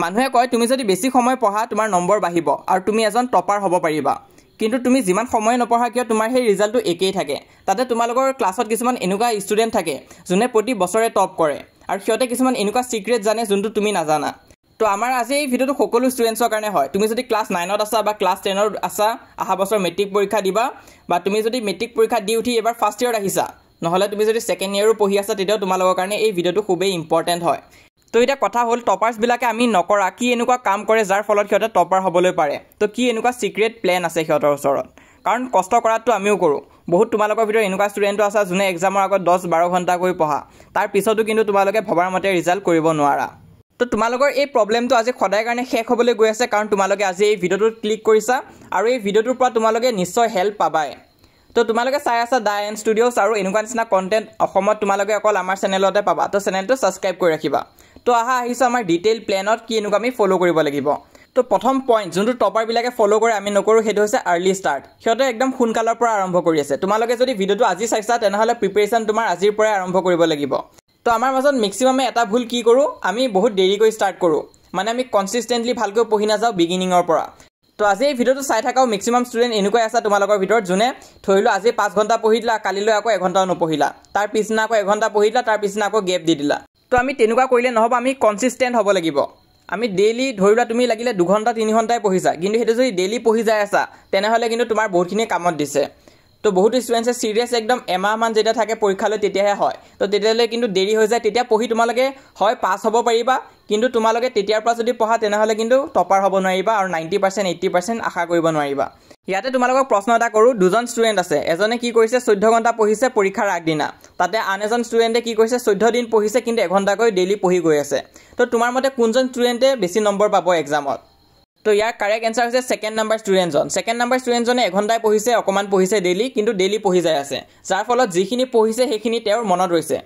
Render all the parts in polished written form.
মানুহে কয় তুমি যদি বেছি সময় পঢ়া তোমাৰ নম্বৰ বাঢ়িব আৰু তুমি এজন টপাৰ হ'ব পাৰিবা কিন্তু তুমি যিমান সময় নপঢ়া কিয় তোমাৰ সেই ৰিজাল্টটো একেই থাকে তাতে তোমালোকৰ ক্লাছত কিছুমান এনেকুৱা ষ্টুডেণ্ট থাকে যোনে প্ৰতি বছৰে টপ কৰে আৰু সিহঁতে কিছুমান এনেকুৱা সিক্ৰেট জানে যোনটো তুমি নাজানা তো আমাৰ আজি এই ভিডিওটো সকলো ষ্টুডেণ্টছৰ কাৰণে হয় তুমি যদি ক্লাছ 9ত আছা বা ক্লাছ 10ত আছা আহা বছৰ মেট্ৰিক পৰীক্ষা দিবা বা তুমি যদি মেট্ৰিক পৰীক্ষা দি উঠি এবাৰ ফাৰ্ষ্ট ইয়াৰত আহিছা নহলে তুমি যদি সেকেন্ড ইয়াৰো পঢ়ি আছা তেতিয়াও তোমালোকৰ কাৰণে এই ভিডিওটো খুবেই ইম্পৰ্টেন্ট হয় তো এটা কথা হল টপাৰ্স বিলাকে আমি নকৰা কি এনেকুৱা কাম কৰে যাৰ ফলত সিহঁতে টপাৰ হ'বলৈ পাৰে তো কি এনেকুৱা সিক্ৰেট প্ল্যান আছে সিহঁতৰ ওচৰত কাৰণ কষ্ট কৰাটো আমিও কৰো বহুত তোমালোকৰ ভিতৰত এনেকুৱা ষ্টুডেণ্ট আছে যোনে এক্সামৰ আগত 10-12 ঘণ্টা কৰি পঢ়া তাৰ পিছতো কিন্তু তোমালোকে ভবাৰ মতে ৰিজাল্ট কৰিব নোৱাৰা তো তোমালোকৰ এই প্ৰবলেমটো আজি খদায় কাৰণে শেষ হ'বলৈ গৈ আছে কাৰণ তোমালোকে আজি এই ভিডিওটো ক্লিক কৰিছা আৰু এই ভিডিওটোৰ পৰা তোমালোকে নিশ্চয় হেল্প পাবাই তো তোমালোকে চাই আছা দা এন ষ্টুডিওছ আৰু এনেকুৱা নিচিনা কন্টেন্ট অসমত তোমালোকে অকল আমাৰ চেনেলতে পাবা তো চেনেলটো সাবস্ক্ৰাইব কৰি ৰাখিবা তো আহা আহিছো আমাৰ ডিটেইল প্ল্যানত কি এনেকুৱা আমি ফলো কৰিব লাগিব তো প্ৰথম পইণ্ট যোনটো টপাৰ বিলাকে ফলো কৰে আমি নকৰো সেইটো হৈছে আৰ্লি ষ্টাৰ্ট সিহঁতে একদম সোনকালৰ পৰা আৰম্ভ কৰি আছে তোমালোকে যদি ভিডিওটো আজি চাইছা তেনেহলে প্ৰিপাৰেচন তোমাৰ আজিৰ পৰাই আৰম্ভ কৰিব লাগিব তো আমাৰ মাজত ম্যাক্সিমামে এটা ভুল কি কৰো আমি বহুত দেৰিকৈ ষ্টাৰ্ট কৰো মানে আমি কনসিস্টেন্টলি ভালকৈ পঢ়ি নাযাও বিগিনিংৰ পৰা তো আজি এই ভিডিওটো চাই থাকাও ম্যাক্সিমাম ষ্টুডেন্ট এনেকৈ আছে তোমালোকৰ ভিতৰত যোনে ধৰিলো আজি 5 ঘণ্টা পঢ়িলা কালিলৈ আকৌ 1 ঘণ্টাও নপঢ়িলা তাৰ পিছনা আকৌ 1 ঘণ্টা পঢ়িলা তাৰ পিছনা আকৌ গেপ দি দিলা তো আমি তেনেকুৱা কৰিলে নহব আমি কনসিস্টেন্ট হ'ব লাগিব আমি ডেইলি ধৰিলা তুমি লাগিলে 2 ঘণ্টা 3 ঘণ্টাই পঢ়িছা কিন্তু হেতু যদি ডেইলি পঢ়ি যায় আছা তেনেহলে কিন্তু তোমাৰ বহুতখিনি কামত দিছে তো বহুত ষ্টুডেন্টছে সিৰিয়াস একদম এমাহ মান যেটা থাকে পৰীক্ষালৈ তেতিয়াহে হয় তো তেতিয়ালে কিন্তু দেৰি হৈ যায় তেতিয়া পঢ়ি তোমালোকে হয় পাস হ'ব পাৰিবা কিন্তু তোমালোকে তেতিয়াৰ পৰা যদি পঢ়া তেনেহলে কিন্তু টপাৰ হ'ব নোৱাৰিবা আৰু 90% 80% আশা কৰিব নোৱাৰিবা ইয়াতে তোমালোকক প্ৰশ্ন এটা কৰো দুজন ষ্টুডেন্ট আছে এজনে কি কৰিছে 14 ঘণ্টা পঢ়িছে পৰীক্ষাৰ আগদিনা তাতে আন এজন ষ্টুডেন্টে কি কৰিছে 14 দিন পঢ়িছে কিন্তু 1 ঘণ্টাকৈ ডেইলি পঢ়ি গৈ আছে তো তোমাৰ মতে কোনজন ষ্টুডেন্টে বেছি নম্বৰ পাব এক্সামত তো ইয়াৰ কাৰেক্ট আনসাৰ হৈছে সেকেন্ড নাম্বাৰ ষ্টুডেন্টজনে 1 ঘণ্টাই পঢ়িছে অকমান পঢ়িছে ডেইলি কিন্তু ডেইলি পঢ়ি যায় আছে যাৰ ফলত যিখিনি পঢ়িছে সেইখিনি তেওঁৰ মনত ৰৈছে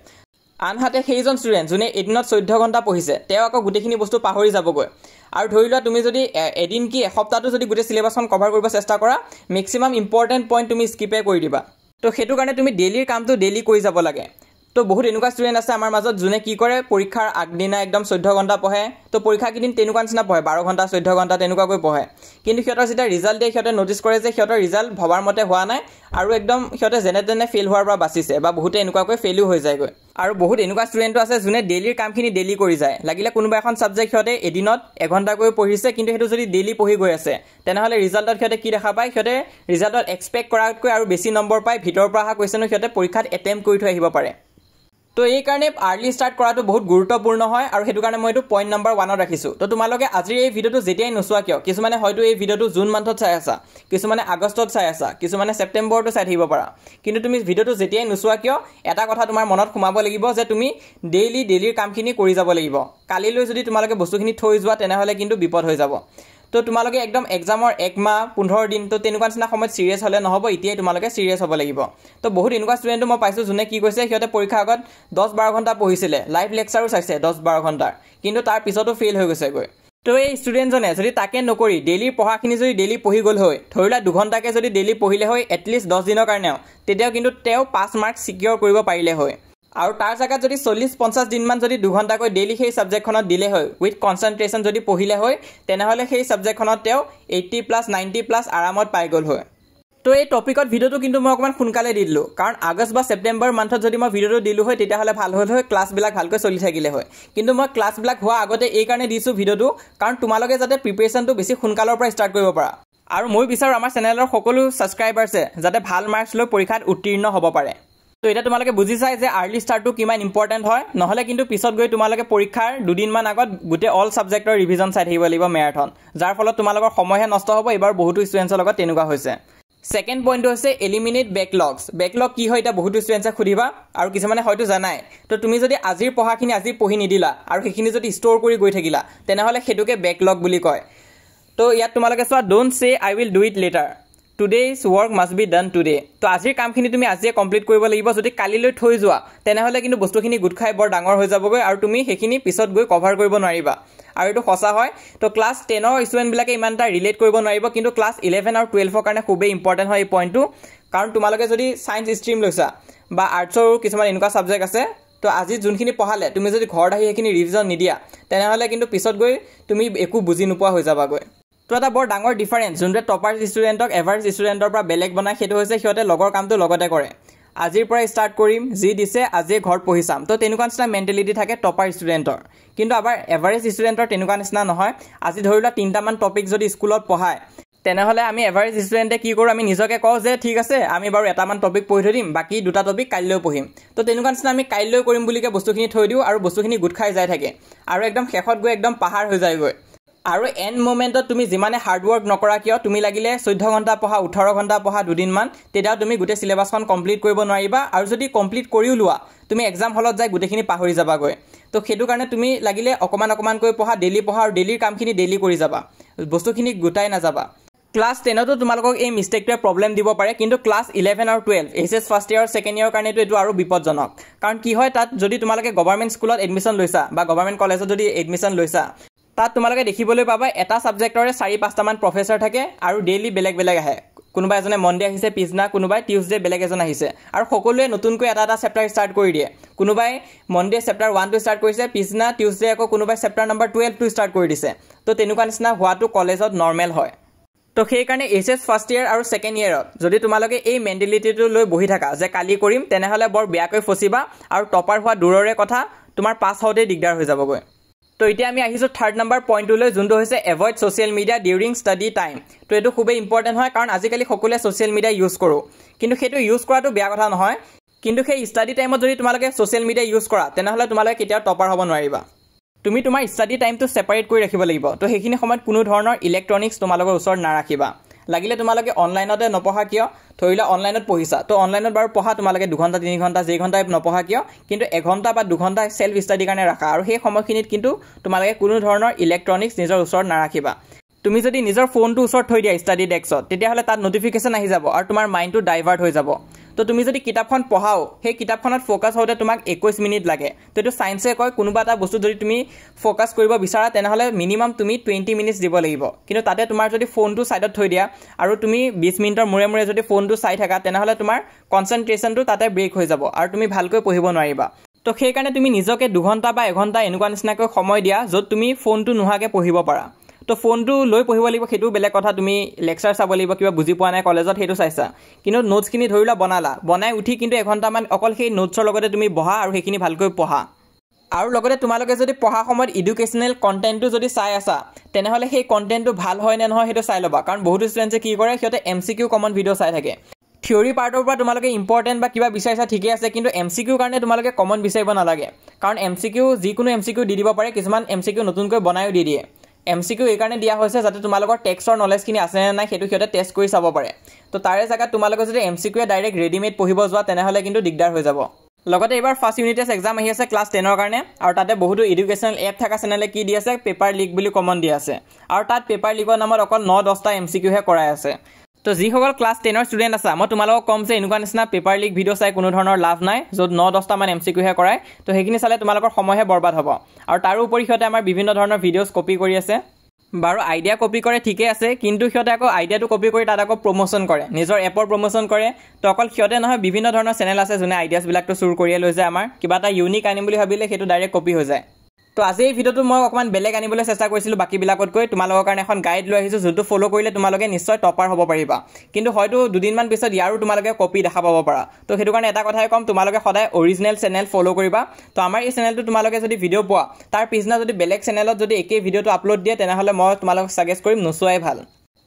আনহাতে সেইজন ষ্টুডেন্ট যোনে এদিনত 14 ঘণ্টা পঢ়িছে তেওঁ আকৌ গুটেখিনি বস্তু পাহৰি যাবগৈ আৰু ধৰিলোৱা তুমি যদি এদিন কি এসপ্তাহটো যদি গুটে সিলেবাসখন কভাৰ কৰিব চেষ্টা কৰা ম্যাক্সিমাম ইম্পৰ্টেন্ট পইণ্ট তুমি স্কিপে কৰি দিবা তো হেতু কাৰণে তুমি ডেইলিৰ কামটো ডেইলি কৰি যাব লাগে তো বহুত এনেকুৱা ষ্টুডেন্ট আছে আমাৰ মাজত যোনে কি কৰে পৰীক্ষাৰ আগদিনা একদম 14 ঘণ্টা পঢ়ে তো পৰীক্ষা কিদিন তেনেকুৱা নিচিনা পঢ়ে 12 ঘণ্টা 14 ঘণ্টা তেনেকুৱাকৈ পঢ়ে কিন্তু সিহঁতৰ যেতিয়া ৰিজাল্ট দিয়ে সিহঁতে নটিস কৰে যে সিহঁতৰ ৰিজাল্ট ভবাৰ মতে হোৱা নাই আৰু একদম সিহঁতে যেনে তেনে ফেল হোৱাৰ পৰা বাচিছে বা বহুতে এনেকুৱাকৈ ফেইলও হৈ যায়গৈ আৰু বহুত এনেকুৱা ষ্টুডেন্ট আছে যোনে ডেইলিৰ কামখিনি ডেইলি কৰি যায় লাগিলে কোনোবা এখন সাবজেক্ট সিহঁতে এদিনত 1 ঘণ্টাকৈ পঢ়িছে কিন্তু হেতু যদি ডেইলি পঢ়ি গৈ আছে তেনেহলে ৰিজাল্টত সিহঁতে কি দেখা পায় সিহঁতে ৰিজাল্টত এক্সপেক্ট কৰাতকৈ আৰু বেছি নম্বৰ পায় ভিতৰৰ পৰা অহা কোৱেশ্চনো সিহঁতে পৰীক্ষাত এটেম্প্ট কৰি থৈ আহিব পাৰে তো এই কাৰণে আৰ্লি ষ্টাৰ্ট কৰাটো বহুত গুৰুত্বপূৰ্ণ হয় আৰু হেতু কাৰণে মই এটো পইণ্ট নম্বৰ 1ত ৰাখিছো তো তোমালোকে আজি এই ভিডিওটো যেতিয়াই নোচোৱা কিয় কিছুমানে হয়তো এই ভিডিওটো জুন মান্থত চাই আছা কিছুমানে আগষ্টত চাই আছা কিছুমানে সেপ্টেম্বৰটো চাই থাকিব পাৰা কিন্তু তুমি ভিডিওটো যেতিয়াই নোচোৱা কিয় এটা কথা তোমাৰ মনত সোমাব লাগিব যে তুমি ডেইলিৰ কামখিনি কৰি যাব লাগিব কালিলৈ যদি তোমালোকে বস্তুখিনি থৈ যোৱা তেনেহলে কিন্তু বিপদ হৈ যাব তো তোমালোকে একদম এক্সামৰ 1 মাহ 15 দিন তো তেনেকুৱা নিচিনা সময়ত সিৰিয়াস হলে নহব এতিয়াই তোমালোকে সিৰিয়াস হ'ব লাগিব তো বহুত এনেকুৱা ষ্টুডেন্ট মই পাইছো যোনে কি কৈছে সিহঁতে পৰীক্ষা আগত 10-12 ঘণ্টা পঢ়িছিলে লাইভ লেকচাৰো চাইছে 10-12 ঘণ্টাৰ কিন্তু তাৰ পিছতো ফেইল হৈ গৈছে গৈ তো এই ষ্টুডেন্টজনে যদি তাকে নকৰি ডেইলিৰ পঢ়াখিনি যদি ডেইলি পঢ়ি গল হয় ধৰিলা 2 ঘণ্টাকে যদি ডেইলি পঢ়িলে হয় এটলিষ্ট 10 দিনৰ কাৰণেও তেতিয়াও কিন্তু তেওঁ 5 মাৰ্ক সিকিউৰ কৰিব পাৰিলে হয় আৰু তাৰ জায়গাত যদি 40-50 দিন মান যদি 2 ঘণ্টাকৈ ডেইলি সেই সাবজেক্টখনত দিলে হয় উইথ কনসেন্ট্ৰেশন যদি পঢ়িলে হয় তেনেহলে সেই সাবজেক্টখনত তেওঁ 80+ 90+ আৰামত পাই গল হয় তো এই টপিকত ভিডিওটো কিন্তু মই অকমান সোনকালে দিলো কাৰণ আগষ্ট বা সেপ্টেম্বৰ মান্থত যদি মই ভিডিওটো দিলো হয় তেতিয়াহলে ভাল হ'ল হয় ক্লাস বিলাক ভালকৈ চলি থাকিলে হয় কিন্তু মই ক্লাস বিলাক হোৱা আগতে এই কাৰণে দিছো ভিডিওটো কাৰণ তোমালোকে যাতে প্ৰিপাৰেচনটো বেছি সোনকালৰ পৰা ষ্টাৰ্ট কৰিব পাৰা আৰু মই বিচাৰো আমাৰ চেনেলৰ সকলো সাবস্ক্ৰাইবাৰছে যাতে ভাল মাৰ্কছ লৈ পৰীক্ষাত উত্তীৰ্ণ হ'ব পাৰে তো এটা তোমালোকে বুজি চাই যে আৰ্লি স্টাৰ্টটো কিমান ইম্পৰ্টেন্ট হয় নহলে কিন্তু পিছত গৈ তোমালোকে পৰীক্ষাৰ 2 দিন মান আগত গুটে অল সাবজেক্টৰ ৰিভিজন চাই থাকিব লাগিব মেৰাথন যাৰ ফলত তোমালোকৰ সময়হে নষ্ট হ'ব এবাৰ বহুত ষ্টুডেন্টছৰ লগত তেনেকুৱা হৈছে সেকেন্ড পইণ্ট হৈছে এলিমিনেট বেকলগ কি হয় এটা বহুত ষ্টুডেন্টছে খুদিবা আৰু কিছুমানে হয়তো জানাই তো তুমি যদি আজিৰ পঢ়াখিনি আজি পঢ়ি নিদিলা আৰু সেইখিনি যদি ষ্ট'ৰ কৰি গৈ থাকিলা তেনেহলে হেতুকে বেকলগ বুলি কয় তো ইয়াত তোমালোকে চোৱা don't say I will do it later today's work must be done today তো আজিৰ কামখিনি তুমি আজিয়ে কমপ্লিট কৰিব লাগিব যদি কালিলৈ থৈ যোৱা তেনেহলে কিন্তু বস্তুখিনি গুড খাই বৰ ডাঙৰ হৈ যাবগৈ আৰু তুমি সেইখিনি পিছত গৈ কভাৰ কৰিব নোৱাৰিবা আৰু এটো সঁচা হয় তো ক্লাস 10 ৰ ষ্টুডেন্ট বিলাকে ইমানটা ৰিলেট কৰিব নোৱাৰিব কিন্তু ক্লাস 11 আৰু 12 ৰ কাৰণে খুবেই ইম্পৰ্টেন্ট হয় এই পইণ্টটো কাৰণ তোমালোকে যদি সায়েন্স ষ্ট্ৰীম লৈছা বা আৰ্টছৰ কিছুমান এনেকুৱা সাবজেক্ট আছে তো আজি যোনখিনি পঢ়ালে তুমি যদি ঘৰত আহি সেইখিনি ৰিভিজন নিদিয়া তেনেহ'লে কিন্তু পিছত গৈ তুমি একো বুজি নোপোৱা হৈ যাবাগৈ তো এটা বৰ ডাঙৰ ডিফাৰেঞ্চ যোনটোৱে টপাৰ ষ্টুডেণ্টক এভাৰেজ ষ্টুডেণ্টৰ পৰা বেলেগ বনায় সেইটো হৈছে সিহঁতে লগৰ কামটো লগতে কৰে আজিৰ পৰা ষ্টাৰ্ট কৰিম যি দিছে আজিয়ে ঘৰত পঢ়ি চাম তো তেনেকুৱা নিচিনা মেণ্টেলিটি থাকে টপাৰ ষ্টুডেণ্টৰ কিন্তু আবাৰ এভাৰেজ ষ্টুডেণ্টৰ তেনেকুৱা নিচিনা নহয় আজি ধৰি লোৱা 3টামান টপিক যদি স্কুলত পঢ়ায় তেনেহ'লে আমি এভাৰেজ ষ্টুডেণ্টে কি কৰোঁ আমি নিজকে কওঁ যে ঠিক আছে আমি বাৰু এটামান টপিক পঢ়ি থৈ দিম বাকী 2টা টপিক কাইলৈ পঢ়িম তো তেনেকুৱা নিচিনা আমি কাইলৈ কৰিম বুলিকে বস্তুখিনি থৈ দিওঁ আৰু বস্তুখিনি গোট খাই যাই থাকে আৰু একদম শেষত গৈ একদম পাহাৰ হৈ যায়গৈ আৰু এণ্ড মোমেণ্টত তুমি যিমানে হাৰ্ডৱৰ্ক নকৰা কিয় তুমি লাগিলে 14 ঘণ্টা পঢ়া 18 ঘণ্টা পঢ়া দুদিনমান তেতিয়াও তুমি গোটেই চিলেবাছখন কমপ্লিট কৰিব নোৱাৰিবা আৰু যদি কমপ্লিট কৰিও লোৱা তুমি এক্সাম হলত যাই গোটেইখিনি পাহৰি যাবাগৈ তো সেইটো কাৰণে তুমি লাগিলে অকণমানকৈ পঢ়া ডেইলি পঢ়া আৰু ডেইলিৰ কামখিনি ডেইলি কৰি যাবা বস্তুখিনি গোটাই নাযাবা ক্লাছ 10তো তোমালোকক এই মিষ্টেকটোৱে প্ৰব্লেম দিব পাৰে কিন্তু ক্লাছ 11 আৰু 12 HS first year second year কাৰণেতো এইটো আৰু বিপদজনক কাৰণ কি হয় তাত যদি তোমালোকে গভৰ্ণমেণ্ট স্কুলত এডমিশ্যন লৈছা বা গভৰ্ণমেণ্ট কলেজত যদি এডমিশ্যন লৈছা তাত তোমালোকে দেখিবলৈ পাবা এটা ছাবজেক্টৰে 4-5টামান প্ৰফেচাৰ থাকে আৰু ডেইলি বেলেগ বেলেগ আহে কোনোবা এজনে মনডে আহিছে পিছদিনা কোনোবাই টিউজডে বেলেগ এজন আহিছে আৰু সকলোৱে নতুনকৈ এটা চেপ্টাৰ ষ্টাৰ্ট কৰি দিয়ে কোনোবাই মনডে চেপ্টাৰ 1 টো ষ্টাৰ্ট কৰিছে পিছদিনা টিউজডে আকৌ কোনোবাই চেপ্টাৰ নম্বৰ 12 টো ষ্টাৰ্ট কৰি দিছে তো তেনেকুৱা নিচিনা হোৱাটো কলেজত নৰ্মেল হয় তো সেইকাৰণে এইচএছ ফাৰ্ষ্ট ইয়াৰ আৰু ছেকেণ্ড ইয়াৰত যদি তোমালোকে এই মেণ্টেলিটিটো লৈ বহি থাকা যে কালি কৰিম তেনেহ'লে বৰ বেয়াকৈ ফচিবা আৰু টপাৰ হোৱা দূৰৰে কথা তোমাৰ পাছ হওঁতেই দিগদাৰ হৈ যাবগৈ তো এতিয়া আমি আহিছোঁ 3rd নম্বৰ পইণ্টটোলৈ যোনটো হৈছে avoid social media during study time তো এইটো খুবেই ইম্পৰ্টেণ্ট হয় কাৰণ আজিকালি সকলোৱে ছ'চিয়েল মিডিয়া ইউজ কৰোঁ কিন্তু সেইটো ইউজ কৰাটো বেয়া কথা নহয় কিন্তু সেই ষ্টাডি টাইমত যদি তোমালোকে ছ'চিয়েল মিডিয়া ইউজ কৰা তেনেহ'লে তোমালোকে কেতিয়াও টপাৰ হ'ব নোৱাৰিবা তুমি তোমাৰ ষ্টাডি টাইমটো ছেপাৰেট কৰি ৰাখিব লাগিব তো সেইখিনি সময়ত কোনো ধৰণৰ ইলেক্ট্ৰনিক্স তোমালোকৰ ওচৰত নাৰাখিবা লাগিলে তোমালোকে অনলাইনতে নপঢ়া কিয় ধৰি লোৱা অনলাইনত পঢ়িছা তো অনলাইনত বাৰু পঢ়া তোমালোকে 2 ঘণ্টা 3 ঘণ্টা যে ঘণ্টাই নপঢ়া কিয় কিন্তু 1 ঘণ্টা বা 2 ঘণ্টা সেলফ ষ্টাডি কাৰণে ৰাখা আৰু সেই সময়খিনিত কিন্তু তোমালোকে কোনো ধৰণৰ ইলেক্ট্ৰনিক্স নিজৰ ওচৰত নাৰাখিবা তুমি যদি নিজৰ ফোনটো ওচৰত থৈ দিয়া ষ্টাডি ডেস্কত তেতিয়াহ'লে তাত নটিফিকেশ্যন আহি যাব আৰু তোমাৰ মাইণ্ডটো ডাইভাৰ্ট হৈ যাব তো তুমি যদি কিতাপখন পঢ়াও সেই কিতাপখনত ফ'কাছ হওঁতে তোমাক 21 মিনিট লাগে তো এইটো চায়েন্সে কয় কোনোবা এটা বস্তু যদি তুমি ফ'কাছ কৰিব বিচাৰা তেনেহ'লে মিনিমাম তুমি 20 মিনিটছ দিব লাগিব কিন্তু তাতে তোমাৰ যদি ফোনটো ছাইডত থৈ দিয়া আৰু তুমি 20 মিনিটৰ মূৰে মূৰে যদি ফোনটো চাই থাকা তেনেহ'লে তোমাৰ কনচেনট্ৰেশ্যনটো তাতে ব্ৰেক হৈ যাব আৰু তুমি ভালকৈ পঢ়িব নোৱাৰিবা তো সেইকাৰণে তুমি নিজকে 2 ঘণ্টা বা 1 ঘণ্টা এনেকুৱা নিচিনাকৈ সময় দিয়া য'ত তুমি ফোনটো নোহোৱাকৈ পঢ়িব পাৰা তো ফোনটো লৈ পঢ়িব লাগিব সেইটো বেলেগ কথা তুমি লেকচাৰ চাব লাগিব কিবা বুজি পোৱা নাই কলেজত সেইটো চাইছা কিন্তু নোটছখিনি ধৰি লোৱা বনাই উঠি কিন্তু 1 ঘণ্টামান অকল সেই নোটছৰ লগতে তুমি বহা আৰু সেইখিনি ভালকৈ পঢ়া আৰু লগতে তোমালোকে যদি পঢ়া সময়ত এডুকেশ্যনেল কণ্টেণ্টটো যদি চাই আছা তেনেহ'লে সেই কণ্টেণ্টটো ভাল হয় নে নহয় সেইটো চাই ল'বা কাৰণ বহুতো ষ্টুডেণ্টে কি কৰে সিহঁতে MCQ কমন ভিডিঅ' চাই থাকে থিয়ৰী পাৰ্টৰ পৰা তোমালোকে ইম্পৰ্টেণ্ট বা কিবা বিচাৰিছা ঠিকে আছে কিন্তু MCQ কাৰণে তোমালোকে কমন বিচাৰিব নালাগে কাৰণ MCQ যিকোনো MCQ দি দিব পাৰে কিছুমান MCQ নতুনকৈ বনায়ো দি দিয়ে MCQ এই কাৰণে দিয়া হৈছে যাতে তোমালোকৰ টেক্সটৰ নলেজখিনি আছে নে নাই সেইটো সিহঁতে টেষ্ট কৰি চাব পাৰে তো তাৰে জাগাত তোমালোকে যদি MCQ ডাইৰেক্ট ৰেডিমেড পঢ়িব যোৱা তেনেহ'লে কিন্তু দিগদাৰ হৈ যাব লগতে এইবাৰ ফাৰ্ষ্ট ইউনিট টেষ্ট এক্সাম আহি আছে ক্লাছ 10ৰ কাৰণে আৰু তাতে বহুতো এডুকেশ্যনেল এপ থকা চেনেলে কি দি আছে পেপাৰ লিক বুলি কমন দি আছে আৰু তাত পেপাৰ লিকৰ নামত অকল 9-10টা MCQ হে কৰাই আছে তো যিসকল ক্লাছ 10ৰ ষ্টুডেণ্ট আছে মই তোমালোকক কম যে এনেকুৱা নিচিনা পেপাৰ লিক ভিডিঅ' চাই কোনো ধৰণৰ লাভ নাই য'ত 9-10টামান MCQ হে কৰাই তো সেইখিনি চালে তোমালোকৰ সময়হে বৰবাদ হ'ব আৰু তাৰোপৰি সিহঁতে আমাৰ বিভিন্ন ধৰণৰ ভিডিঅ'জ কপি কৰি আছে বাৰু আইডিয়া কপি কৰে ঠিকে আছে কিন্তু সিহঁতে আকৌ আইডিয়াটো কপি কৰি তাত আকৌ প্ৰমোশ্যন কৰে নিজৰ এপৰ প্ৰমোশ্যন কৰে তো অকল সিহঁতে নহয় বিভিন্ন ধৰণৰ চেনেল আছে যোনে আইডিয়াছবিলাকটো চুৰ কৰিয়ে লৈ যায় আমাৰ কিবা এটা ইউনিক আনিম বুলি ভাবিলে সেইটো ডাইৰেক্ট কপি হৈ যায় তো আজি এই ভিডিঅ'টো মই অকণমান বেলেগ আনিবলৈ চেষ্টা কৰিছিলোঁ বাকীবিলাকতকৈ তোমালোকৰ কাৰণে এখন গাইড লৈ আহিছোঁ যোনটো ফ'ল' কৰিলে তোমালোকে নিশ্চয় টপাৰ হ'ব পাৰিবা কিন্তু হয়তো দুদিনমান পিছত ইয়াৰো তোমালোকে কপি দেখা পাব পাৰা তো সেইটো কাৰণে এটা কথাই ক'ম তোমালোকে সদায় অৰিজিনেল চেনেল ফ'ল' কৰিবা তো আমাৰ এই চেনেলটো তোমালোকে যদি ভিডিঅ' পোৱা তাৰ পিছদিনা যদি বেলেগ চেনেলত যদি একেই ভিডিঅ'টো আপলোড দিয়ে তেনেহ'লে মই তোমালোকক ছাজেষ্ট কৰিম নোচোৱাই ভাল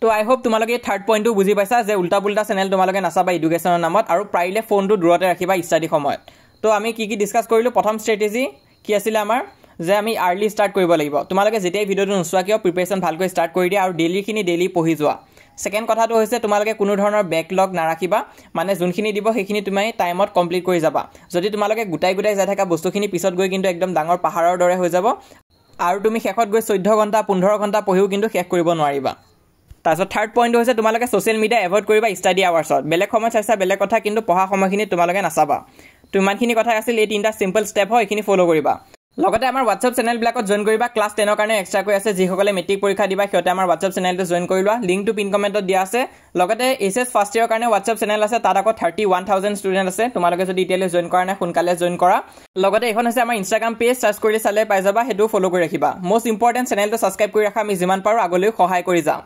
তো আই হোপ তোমালোকে এই 3rd পইণ্টটো বুজি পাইছা যে উল্টা পুল্টা চেনেল তোমালোকে নাচাবা এডুকেশ্যনৰ নামত আৰু পাৰিলে ফোনটো দূৰতে ৰাখিবা ষ্টাডি সময়ত তো আমি কি ডিছকাছ কৰিলোঁ প্ৰথম ষ্ট্ৰেটেজি কি আছিলে আমাৰ যে আমি আৰ্লি ষ্টাৰ্ট কৰিব লাগিব তোমালোকে যেতিয়াই ভিডিঅ'টো নোচোৱা কিয় প্ৰিপেৰেশ্যন ভালকৈ ষ্টাৰ্ট কৰি দিয়া আৰু ডেইলিখিনি ডেইলি পঢ়ি যোৱা সেকেন্ড কথাটো হৈছে তোমালোকে কোনো ধৰণৰ বেকলগ নাৰাখিবা মানে যোনখিনি দিব সেইখিনি তুমি টাইমত কমপ্লিট কৰি যাবা যদি তোমালোকে গুটাই যাই থকা বস্তুখিনি পিছত গৈ কিন্তু একদম ডাঙৰ পাহাৰৰ দৰে হৈ যাব আৰু তুমি শেষত গৈ 14 ঘণ্টা 15 ঘণ্টা পঢ়িও কিন্তু শেষ কৰিব নোৱাৰিবা তাৰপিছত 3rd পইণ্ট হৈছে তোমালোকে ছ'চিয়েল মিডিয়া এভইড কৰিবা ষ্টাডি আৱাৰ্ছত বেলেগ সময় চাইছা বেলেগ কথা কিন্তু পঢ়া সময়খিনি তোমালোকে নাচাবা তো ইমানখিনি কথা আছিল এই 3টা চিম্পল ষ্টেপ হয় এইখিনি ফ'ল' কৰিবা লগতে আমাৰ WhatsApp চেনেলবিলাকত জইন কৰিবা ক্লাছ 10ৰ কাৰণে এক্সট্ৰাকৈ আছে যিসকলে মেট্ৰিক পৰীক্ষা দিবা সিহঁতে আমাৰ WhatsApp চেনেলটো জইন কৰি লোৱা লিংকটো পিন কমেণ্টত দিয়া আছে লগতে HS ফাৰ্ষ্ট ইয়াৰৰ কাৰণে WhatsApp চেনেল আছে তাত আকৌ 31000 ষ্টুডেণ্ট আছে তোমালোকে যদি এতিয়ালৈ জইন কৰা নাই সোনকালে জইন কৰা লগতে এখন আছে আমাৰ Instagram পেজ সাৰ্চ কৰি চালে পাই যাবা হেতু ফলো কৰি ৰাখিবা মোষ্ট ইম্পৰ্টেন্ট চেনেলটো সাবস্ক্ৰাইব কৰি ৰাখা আমি যিমান পাৰো আগলৈ সহায় কৰি যাম